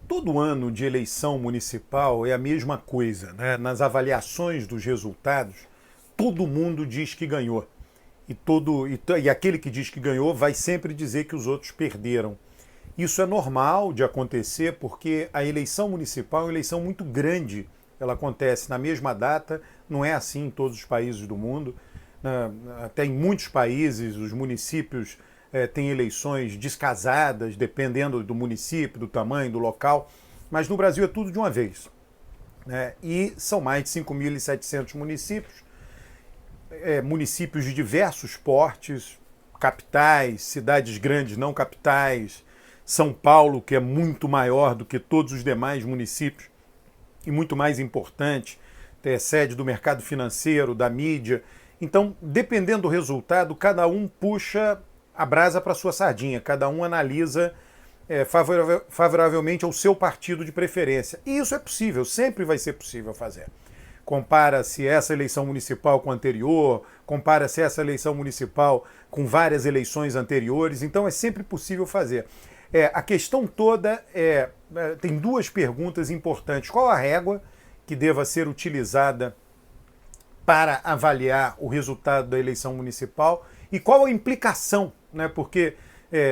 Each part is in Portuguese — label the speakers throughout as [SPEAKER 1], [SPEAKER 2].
[SPEAKER 1] Todo ano de eleição municipal é a mesma coisa, né? Nas avaliações dos resultados, todo mundo diz que ganhou. E aquele que diz que ganhou vai sempre dizer que os outros perderam. Isso é normal de acontecer porque a eleição municipal é uma eleição muito grande. Ela acontece na mesma data, não é assim em todos os países do mundo. Até em muitos países, os municípios têm eleições descasadas, dependendo do município, do tamanho, do local. Mas no Brasil é tudo de uma vez, né? E são mais de 5.700 municípios, municípios de diversos portes, capitais, cidades grandes, não capitais, São Paulo, que é muito maior do que todos os demais municípios e muito mais importante, é sede do mercado financeiro, da mídia. Então, dependendo do resultado, cada um puxa a brasa para sua sardinha, cada um analisa favoravelmente ao seu partido de preferência. E isso é possível, sempre vai ser possível fazer. Compara-se essa eleição municipal com a anterior, compara-se essa eleição municipal com várias eleições anteriores, então é sempre possível fazer. A questão toda tem duas perguntas importantes. Qual a régua que deva ser utilizada para avaliar o resultado da eleição municipal e qual a implicação, né? Porque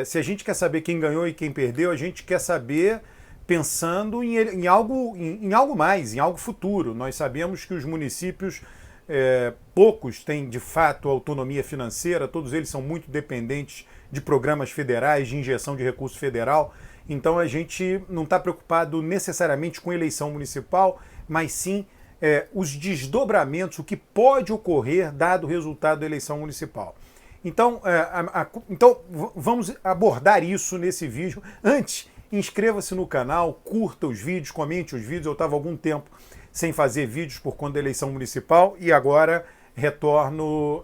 [SPEAKER 1] se a gente quer saber quem ganhou e quem perdeu, a gente quer saber pensando em algo mais, em algo futuro. Nós sabemos que os municípios, poucos têm de fato autonomia financeira, todos eles são muito dependentes de programas federais, de injeção de recurso federal. Então a gente não está preocupado necessariamente com eleição municipal, mas sim os desdobramentos, o que pode ocorrer dado o resultado da eleição municipal. Então, vamos abordar isso nesse vídeo. Antes, inscreva-se no canal, curta os vídeos, comente os vídeos. Eu estava algum tempo sem fazer vídeos por conta da eleição municipal e agora retorno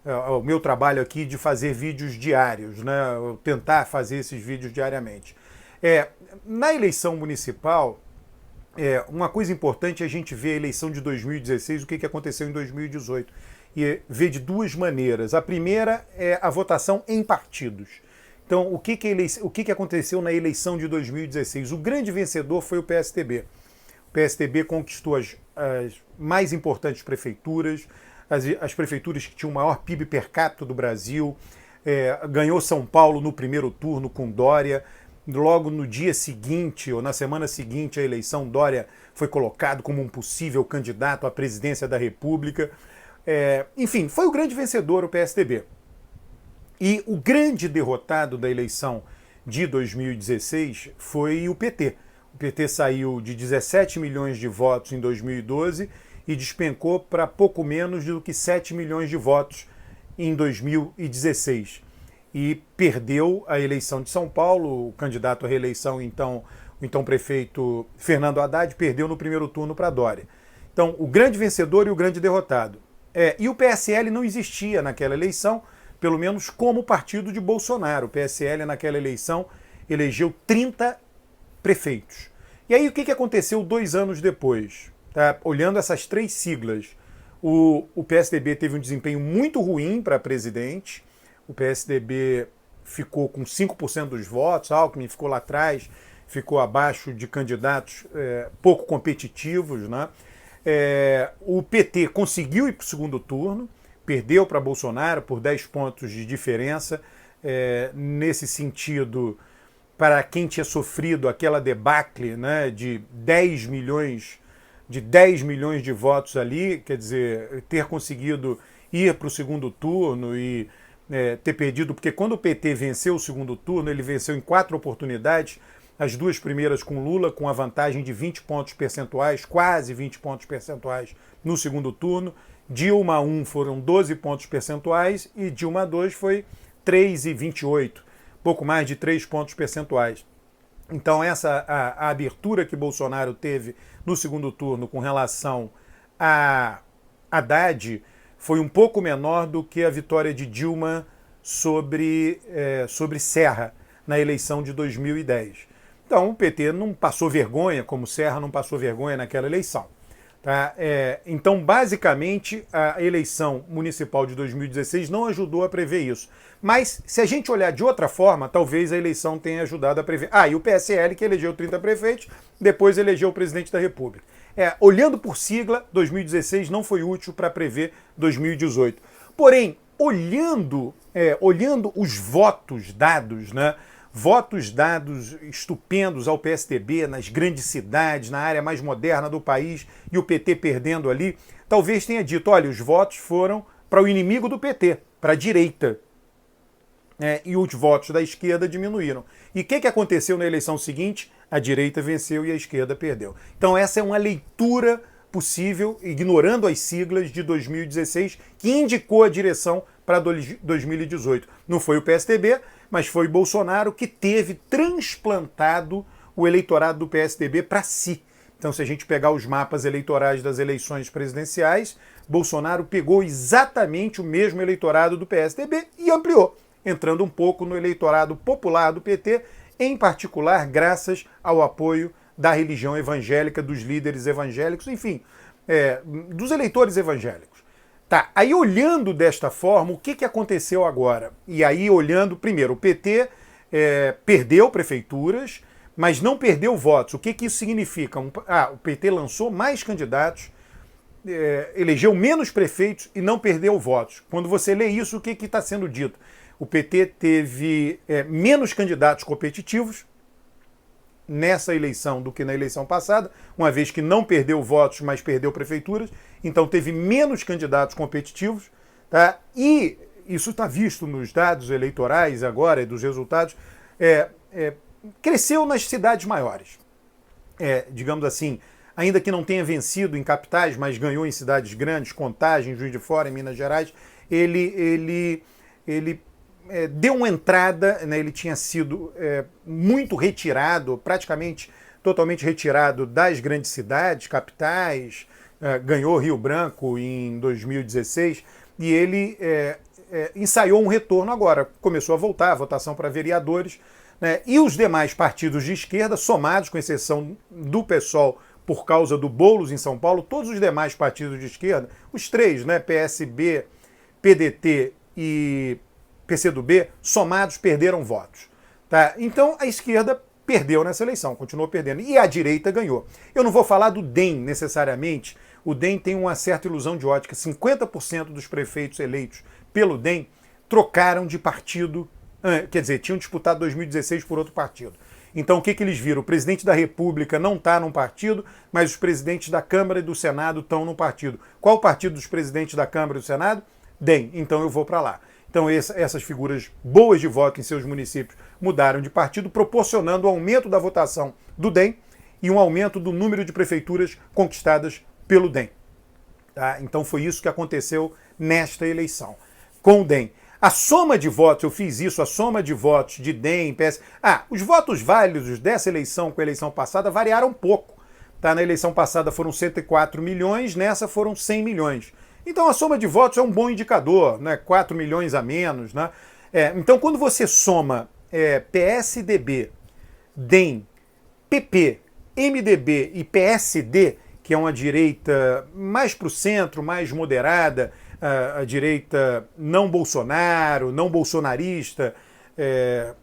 [SPEAKER 1] ao meu trabalho aqui de fazer vídeos diários, né? Eu tentar fazer esses vídeos diariamente. Na eleição municipal, uma coisa importante é a gente ver a eleição de 2016, o que aconteceu em 2018, e ver de duas maneiras. A primeira é a votação em partidos. Então, o que aconteceu na eleição de 2016? O grande vencedor foi o PSDB. O PSDB conquistou as mais importantes prefeituras, as prefeituras que tinham o maior PIB per capita do Brasil, ganhou São Paulo no primeiro turno com Dória. Logo no dia seguinte, ou na semana seguinte à eleição, Dória foi colocado como um possível candidato à presidência da República. Enfim, foi o grande vencedor, o PSDB. E o grande derrotado da eleição de 2016 foi o PT. O PT saiu de 17 milhões de votos em 2012 e despencou para pouco menos do que 7 milhões de votos em 2016. E perdeu a eleição de São Paulo. O candidato à reeleição, o então prefeito Fernando Haddad, perdeu no primeiro turno para Dória. Então, o grande vencedor e o grande derrotado. E o PSL não existia naquela eleição, pelo menos como partido de Bolsonaro. O PSL naquela eleição elegeu 30 prefeitos. E aí o que aconteceu 2 anos depois? Tá? Olhando essas 3 siglas, o PSDB teve um desempenho muito ruim para presidente. O PSDB ficou com 5% dos votos, Alckmin ficou lá atrás, ficou abaixo de candidatos pouco competitivos, né? O PT conseguiu ir para o segundo turno, perdeu para Bolsonaro por 10 pontos de diferença. Nesse sentido, para quem tinha sofrido aquela debacle, né, de 10 milhões de votos ali, quer dizer, ter conseguido ir para o segundo turno e ter perdido, porque quando o PT venceu o segundo turno, ele venceu em 4 oportunidades, as 2 primeiras com Lula, com a vantagem de 20 pontos percentuais, quase 20 pontos percentuais no segundo turno. Dilma 1 foram 12 pontos percentuais e Dilma 2 foi 3,28, pouco mais de 3 pontos percentuais. Então a abertura que Bolsonaro teve no segundo turno com relação a Haddad foi um pouco menor do que a vitória de Dilma sobre Serra na eleição de 2010. Então o PT não passou vergonha, como Serra não passou vergonha naquela eleição. Tá? Então, basicamente, a eleição municipal de 2016 não ajudou a prever isso. Mas, se a gente olhar de outra forma, talvez a eleição tenha ajudado a prever. E o PSL, que elegeu 30 prefeitos, depois elegeu o presidente da República. Olhando por sigla, 2016 não foi útil para prever 2018. Porém, olhando os votos dados, né? Votos dados estupendos ao PSDB nas grandes cidades, na área mais moderna do país, e o PT perdendo ali, talvez tenha dito, olha, os votos foram para o inimigo do PT, para a direita. E os votos da esquerda diminuíram. E o que aconteceu na eleição seguinte? A direita venceu e a esquerda perdeu. Então essa é uma leitura possível, ignorando as siglas de 2016, que indicou a direção para 2018. Não foi o PSDB, mas foi Bolsonaro que teve transplantado o eleitorado do PSDB para si. Então, se a gente pegar os mapas eleitorais das eleições presidenciais, Bolsonaro pegou exatamente o mesmo eleitorado do PSDB e ampliou, entrando um pouco no eleitorado popular do PT, em particular graças ao apoio da religião evangélica, dos líderes evangélicos, enfim, dos eleitores evangélicos. Tá, aí olhando desta forma, o que aconteceu agora? E aí olhando, primeiro, o PT perdeu prefeituras, mas não perdeu votos. O que isso significa? O PT lançou mais candidatos, elegeu menos prefeitos e não perdeu votos. Quando você lê isso, o que está sendo dito? O PT teve menos candidatos competitivos nessa eleição do que na eleição passada, uma vez que não perdeu votos, mas perdeu prefeituras, então teve menos candidatos competitivos, tá? E isso está visto nos dados eleitorais agora, dos resultados, cresceu nas cidades maiores. Digamos assim, ainda que não tenha vencido em capitais, mas ganhou em cidades grandes, Contagem, Juiz de Fora, em Minas Gerais, ele deu uma entrada, né, ele tinha sido muito retirado, praticamente totalmente retirado das grandes cidades, capitais, ganhou Rio Branco em 2016, e ele ensaiou um retorno agora, começou a voltar, a votação para vereadores, né, e os demais partidos de esquerda, somados, com exceção do PSOL, por causa do Boulos em São Paulo, todos os demais partidos de esquerda, os três, né, PSB, PDT e PCdoB, somados, perderam votos. Tá? Então a esquerda perdeu nessa eleição, continuou perdendo. E a direita ganhou. Eu não vou falar do DEM necessariamente. O DEM tem uma certa ilusão de ótica. 50% dos prefeitos eleitos pelo DEM trocaram de partido, quer dizer, tinham disputado 2016 por outro partido. Então o que eles viram? O presidente da República não está num partido, mas os presidentes da Câmara e do Senado estão num partido. Qual o partido dos presidentes da Câmara e do Senado? DEM. Então eu vou para lá. Então essas figuras boas de voto em seus municípios mudaram de partido, proporcionando o aumento da votação do DEM e um aumento do número de prefeituras conquistadas pelo DEM. Tá? Então foi isso que aconteceu nesta eleição, com o DEM. A soma de votos, eu fiz isso, a soma de votos de DEM, PS... os votos válidos dessa eleição com a eleição passada variaram um pouco. Tá? Na eleição passada foram 104 milhões, nessa foram 100 milhões. Então a soma de votos é um bom indicador, né? 4 milhões a menos. Né? Então quando você soma PSDB, DEM, PP, MDB e PSD, que é uma direita mais para o centro, mais moderada, a direita não Bolsonaro, não bolsonarista,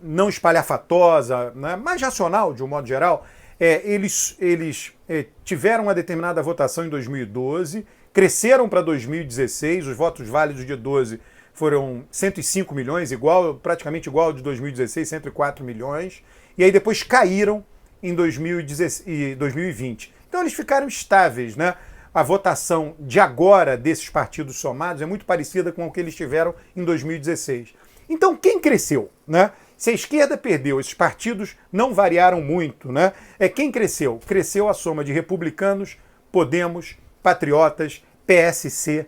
[SPEAKER 1] não espalhafatosa, né? Mais racional de um modo geral, eles tiveram uma determinada votação em 2012, cresceram para 2016, os votos válidos de 12 foram 105 milhões, praticamente igual ao de 2016, 104 milhões, e aí depois caíram em 2020. Então eles ficaram estáveis, né? A votação de agora desses partidos somados é muito parecida com o que eles tiveram em 2016. Então quem cresceu, né? Se a esquerda perdeu, esses partidos não variaram muito, né? Quem cresceu? Cresceu a soma de republicanos, Podemos, Patriotas, PSC,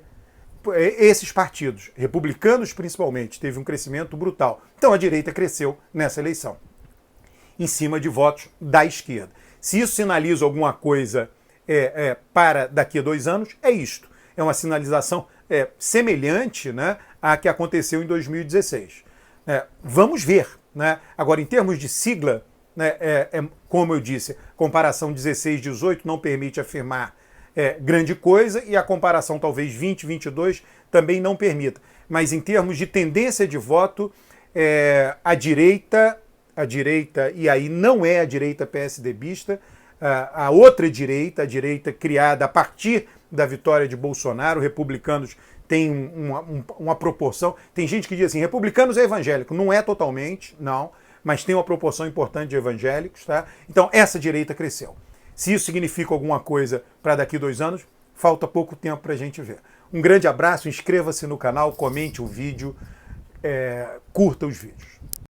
[SPEAKER 1] esses partidos, republicanos principalmente, teve um crescimento brutal. Então a direita cresceu nessa eleição, em cima de votos da esquerda. Se isso sinaliza alguma coisa para daqui a 2 anos, é isto. É uma sinalização semelhante, né, à que aconteceu em 2016. Vamos ver. Né? Agora, em termos de sigla, né, como eu disse, comparação 16-18 não permite afirmar grande coisa e a comparação talvez 2022 também não permita. Mas em termos de tendência de voto, a direita, e aí não é a direita PSDBista, a outra direita, a direita criada a partir da vitória de Bolsonaro, republicanos têm uma proporção, tem gente que diz assim, republicanos é evangélico, não é totalmente, não, mas tem uma proporção importante de evangélicos, tá? Então essa direita cresceu. Se isso significa alguma coisa para daqui 2 anos, falta pouco tempo para a gente ver. Um grande abraço, inscreva-se no canal, comente o vídeo, curta os vídeos.